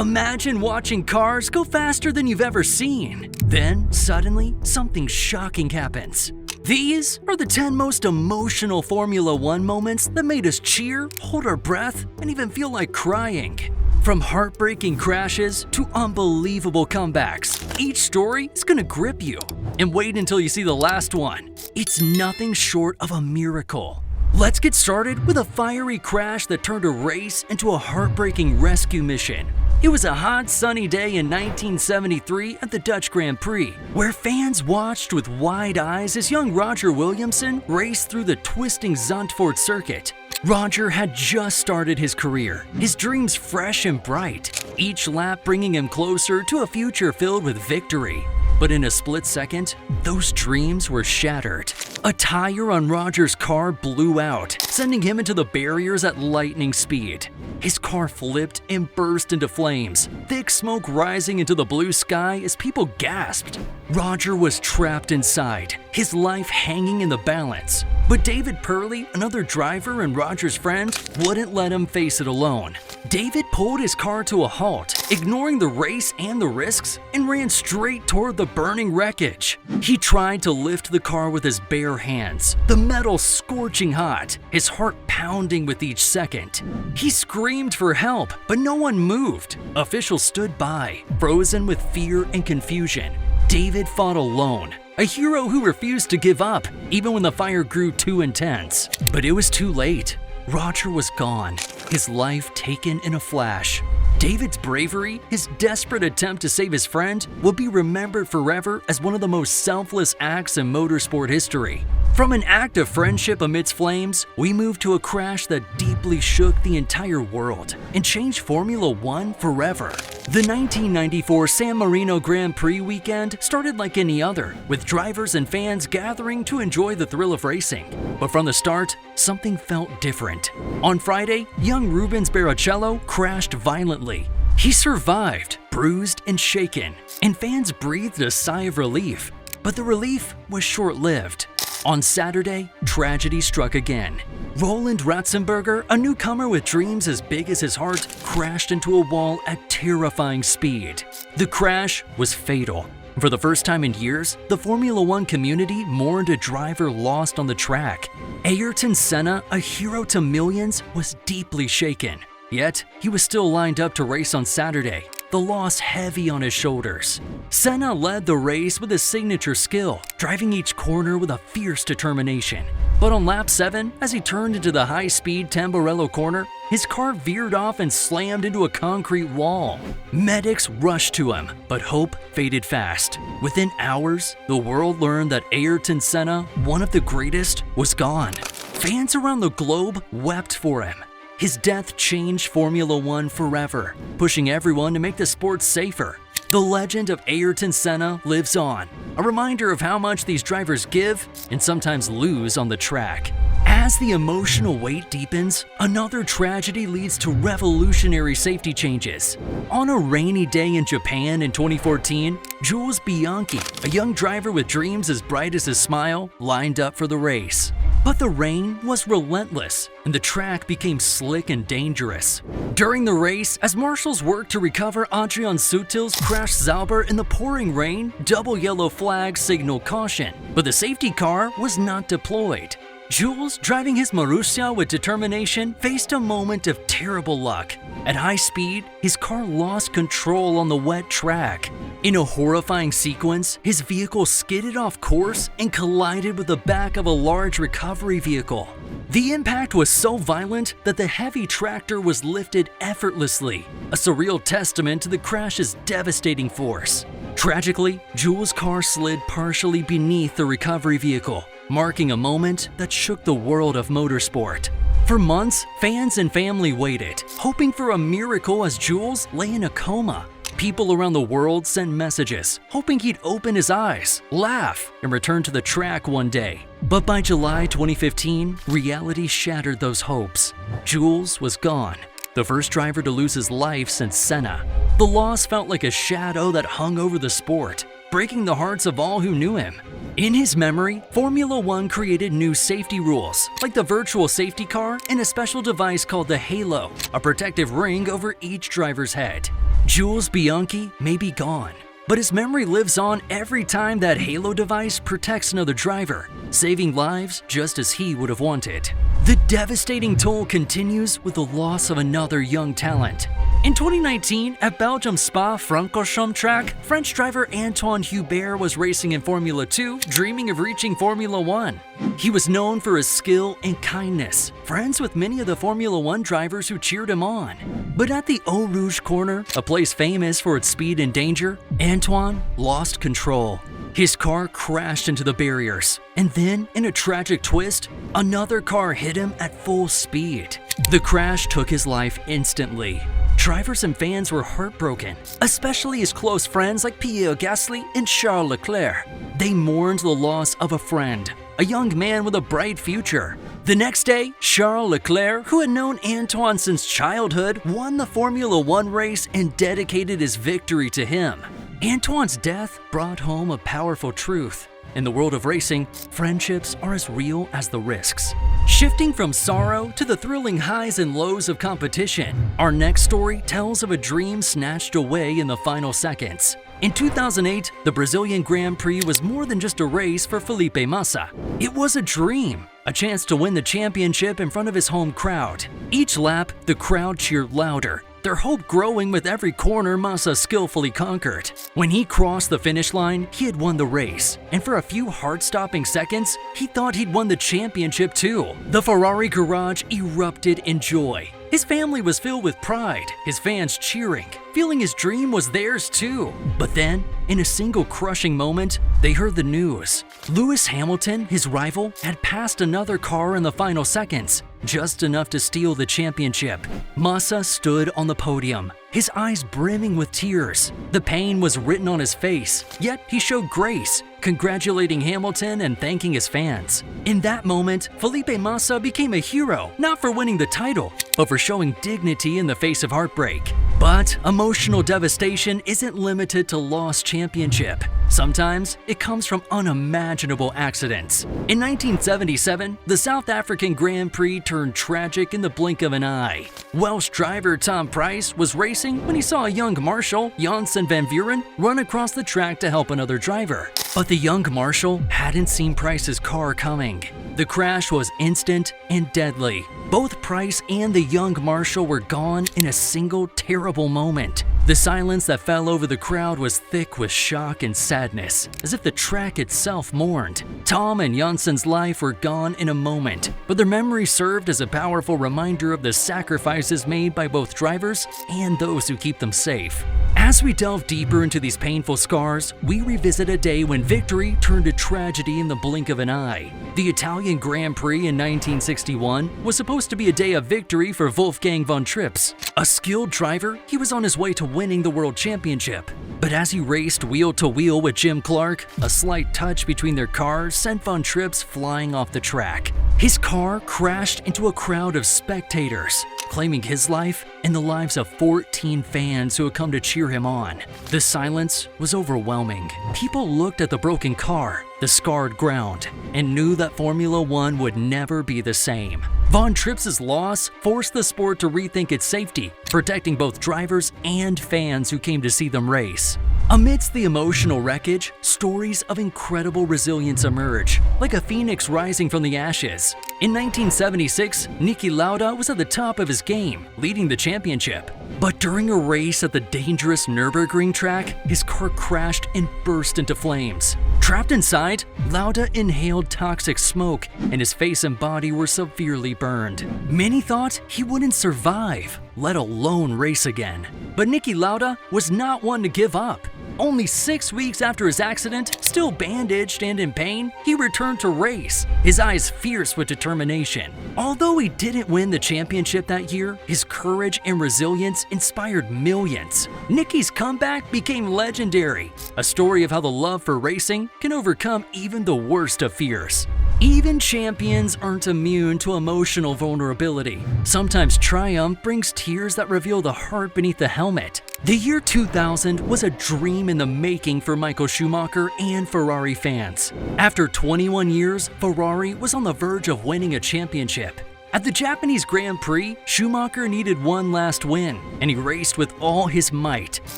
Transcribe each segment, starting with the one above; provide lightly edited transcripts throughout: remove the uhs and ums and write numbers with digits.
Imagine watching cars go faster than you've ever seen. Then, suddenly, something shocking happens. These are the 10 most emotional Formula One moments that made us cheer, hold our breath, and even feel like crying. From heartbreaking crashes to unbelievable comebacks, each story is gonna grip you. And wait until you see the last one. It's nothing short of a miracle. Let's get started with a fiery crash that turned a race into a heartbreaking rescue mission. It was a hot, sunny day in 1973 at the Dutch Grand Prix, where fans watched with wide eyes as young Roger Williamson raced through the twisting Zandvoort circuit. Roger had just started his career, his dreams fresh and bright, each lap bringing him closer to a future filled with victory. But in a split second, those dreams were shattered. A tire on Roger's car blew out, sending him into the barriers at lightning speed. His car flipped and burst into flames, thick smoke rising into the blue sky as people gasped. Roger was trapped inside, his life hanging in the balance. But David Purley, another driver and Roger's friend, wouldn't let him face it alone. David pulled his car to a halt, ignoring the race and the risks, and ran straight toward the burning wreckage. He tried to lift the car with his bare hands, the metal scorching hot, his heart pounding with each second. He screamed for help, but no one moved. Officials stood by, frozen with fear and confusion. David fought alone, a hero who refused to give up, even when the fire grew too intense. But it was too late. Roger was gone, his life taken in a flash. David's bravery, his desperate attempt to save his friend, will be remembered forever as one of the most selfless acts in motorsport history. From an act of friendship amidst flames, we move to a crash that deeply shook the entire world and changed Formula One forever. The 1994 San Marino Grand Prix weekend started like any other, with drivers and fans gathering to enjoy the thrill of racing. But from the start, something felt different. On Friday, young Rubens Barrichello crashed violently. He survived, bruised and shaken, and fans breathed a sigh of relief. But the relief was short-lived. On Saturday, tragedy struck again. Roland Ratzenberger, a newcomer with dreams as big as his heart, crashed into a wall at terrifying speed. The crash was fatal. For the first time in years, the Formula One community mourned a driver lost on the track. Ayrton Senna, a hero to millions, was deeply shaken. Yet, he was still lined up to race on Saturday, the loss heavy on his shoulders. Senna led the race with his signature skill, driving each corner with a fierce determination. But on lap 7, as he turned into the high-speed Tamburello corner, his car veered off and slammed into a concrete wall. Medics rushed to him, but hope faded fast. Within hours, the world learned that Ayrton Senna, one of the greatest, was gone. Fans around the globe wept for him. His death changed Formula One forever, pushing everyone to make the sport safer. The legend of Ayrton Senna lives on, a reminder of how much these drivers give and sometimes lose on the track. As the emotional weight deepens, another tragedy leads to revolutionary safety changes. On a rainy day in Japan in 2014, Jules Bianchi, a young driver with dreams as bright as his smile, lined up for the race. But the rain was relentless, and the track became slick and dangerous. During the race, as marshals worked to recover Adrian Sutil's crashed Sauber in the pouring rain, double yellow flags signaled caution, but the safety car was not deployed. Jules, driving his Marussia with determination, faced a moment of terrible luck. At high speed, his car lost control on the wet track. In a horrifying sequence, his vehicle skidded off course and collided with the back of a large recovery vehicle. The impact was so violent that the heavy tractor was lifted effortlessly, a surreal testament to the crash's devastating force. Tragically, Jules' car slid partially beneath the recovery vehicle, marking a moment that shook the world of motorsport. For months, fans and family waited, hoping for a miracle as Jules lay in a coma. People around the world sent messages, hoping he'd open his eyes, laugh, and return to the track one day. But by July 2015, reality shattered those hopes. Jules was gone, the first driver to lose his life since Senna. The loss felt like a shadow that hung over the sport, breaking the hearts of all who knew him. In his memory, Formula One created new safety rules, like the virtual safety car and a special device called the Halo, a protective ring over each driver's head. Jules Bianchi may be gone, but his memory lives on every time that Halo device protects another driver, saving lives just as he would have wanted. The devastating toll continues with the loss of another young talent. In 2019, at Belgium's Spa-Francorchamps track, French driver Antoine Hubert was racing in Formula 2, dreaming of reaching Formula 1. He was known for his skill and kindness, friends with many of the Formula 1 drivers who cheered him on. But at the Eau Rouge corner, a place famous for its speed and danger, Antoine lost control. His car crashed into the barriers, and then, in a tragic twist, another car hit him at full speed. The crash took his life instantly. Drivers and fans were heartbroken, especially his close friends like Pierre Gasly and Charles Leclerc. They mourned the loss of a friend, a young man with a bright future. The next day, Charles Leclerc, who had known Antoine since childhood, won the Formula 1 race and dedicated his victory to him. Antoine's death brought home a powerful truth. In the world of racing, friendships are as real as the risks. Shifting from sorrow to the thrilling highs and lows of competition, our next story tells of a dream snatched away in the final seconds. In 2008, the Brazilian Grand Prix was more than just a race for Felipe Massa. It was a dream, a chance to win the championship in front of his home crowd. Each lap, the crowd cheered louder, their hope growing with every corner Massa skillfully conquered. When he crossed the finish line, he had won the race, and for a few heart-stopping seconds, he thought he'd won the championship too. The Ferrari garage erupted in joy. His family was filled with pride, his fans cheering, feeling his dream was theirs too. But then, in a single crushing moment, they heard the news. Lewis Hamilton, his rival, had passed another car in the final seconds, just enough to steal the championship. Massa stood on the podium, his eyes brimming with tears. The pain was written on his face, yet he showed grace, congratulating Hamilton and thanking his fans. In that moment, Felipe Massa became a hero, not for winning the title, but for showing dignity in the face of heartbreak. But emotional devastation isn't limited to lost championship. Sometimes it comes from unimaginable accidents. In 1977, the South African Grand Prix turned tragic in the blink of an eye. Welsh driver Tom Pryce was racing when he saw a young Marshal, Janssen van Vuren, run across the track to help another driver. But the young Marshal hadn't seen Pryce's car coming. The crash was instant and deadly. Both Pryce and the young Marshal were gone in a single terrible moment. The silence that fell over the crowd was thick with shock and sadness, as if the track itself mourned. Tom and Janssen's life were gone in a moment, but their memory served as a powerful reminder of the sacrifices made by both drivers and those who keep them safe. As we delve deeper into these painful scars, we revisit a day when victory turned to tragedy in the blink of an eye. The Italian Grand Prix in 1961 was supposed to be a day of victory for Wolfgang von Trips. A skilled driver, he was on his way to winning the World Championship. But as he raced wheel to wheel with Jim Clark, a slight touch between their cars sent von Trips flying off the track. His car crashed into a crowd of spectators, claiming his life and the lives of 14 fans who had come to cheer him on. The silence was overwhelming. People looked at the broken car, the scarred ground, and knew that Formula 1 would never be the same. Von Trips' loss forced the sport to rethink its safety, protecting both drivers and fans who came to see them race. Amidst the emotional wreckage, stories of incredible resilience emerge, like a phoenix rising from the ashes. In 1976, Niki Lauda was at the top of his game, leading the championship. But during a race at the dangerous Nürburgring track, his car crashed and burst into flames. Trapped inside, Lauda inhaled toxic smoke, and his face and body were severely burned. Many thought he wouldn't survive, let alone race again. But Niki Lauda was not one to give up. Only 6 weeks after his accident, still bandaged and in pain, he returned to race, his eyes fierce with determination. Although he didn't win the championship that year, his courage and resilience inspired millions. Niki's comeback became legendary, a story of how the love for racing can overcome even the worst of fears. Even champions aren't immune to emotional vulnerability. Sometimes triumph brings tears that reveal the heart beneath the helmet. The year 2000 was a dream in the making for Michael Schumacher and Ferrari fans. After 21 years, Ferrari was on the verge of winning a championship. At the Japanese Grand Prix, Schumacher needed one last win, and he raced with all his might,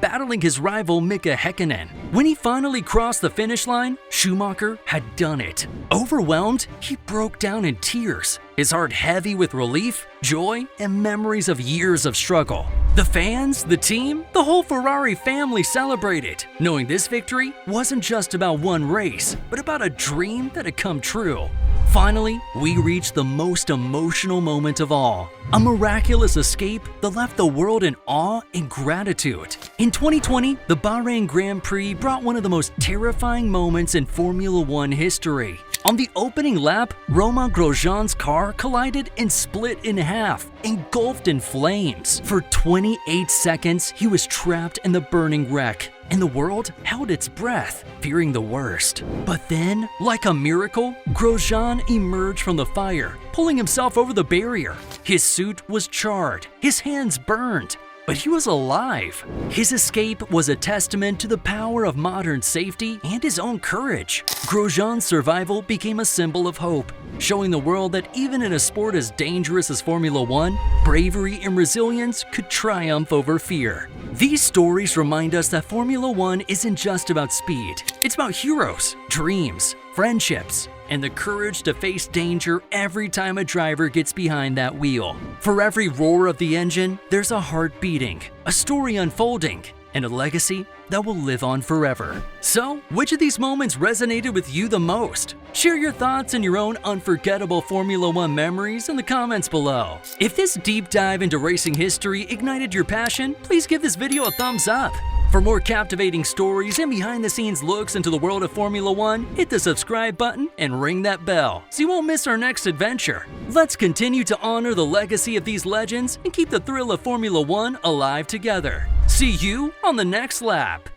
battling his rival Mika Häkkinen. When he finally crossed the finish line, Schumacher had done it. Overwhelmed, he broke down in tears, his heart heavy with relief, joy, and memories of years of struggle. The fans, the team, the whole Ferrari family celebrated, knowing this victory wasn't just about one race, but about a dream that had come true. Finally, we reached the most emotional moment of all, a miraculous escape that left the world in awe and gratitude. In 2020, the Bahrain Grand Prix brought one of the most terrifying moments in Formula One history. On the opening lap, Romain Grosjean's car collided and split in half, engulfed in flames. For 28 seconds, he was trapped in the burning wreck, and the world held its breath, fearing the worst. But then, like a miracle, Grosjean emerged from the fire, pulling himself over the barrier. His suit was charred, his hands burned, but he was alive. His escape was a testament to the power of modern safety and his own courage. Grosjean's survival became a symbol of hope, showing the world that even in a sport as dangerous as Formula One, bravery and resilience could triumph over fear. These stories remind us that Formula One isn't just about speed. It's about heroes, dreams, friendships, and the courage to face danger every time a driver gets behind that wheel. For every roar of the engine, there's a heart beating, a story unfolding, and a legacy that will live on forever. So, which of these moments resonated with you the most? Share your thoughts and your own unforgettable Formula One memories in the comments below. If this deep dive into racing history ignited your passion, please give this video a thumbs up. For more captivating stories and behind-the-scenes looks into the world of Formula One, hit the subscribe button and ring that bell so you won't miss our next adventure. Let's continue to honor the legacy of these legends and keep the thrill of Formula One alive together. See you on the next lap.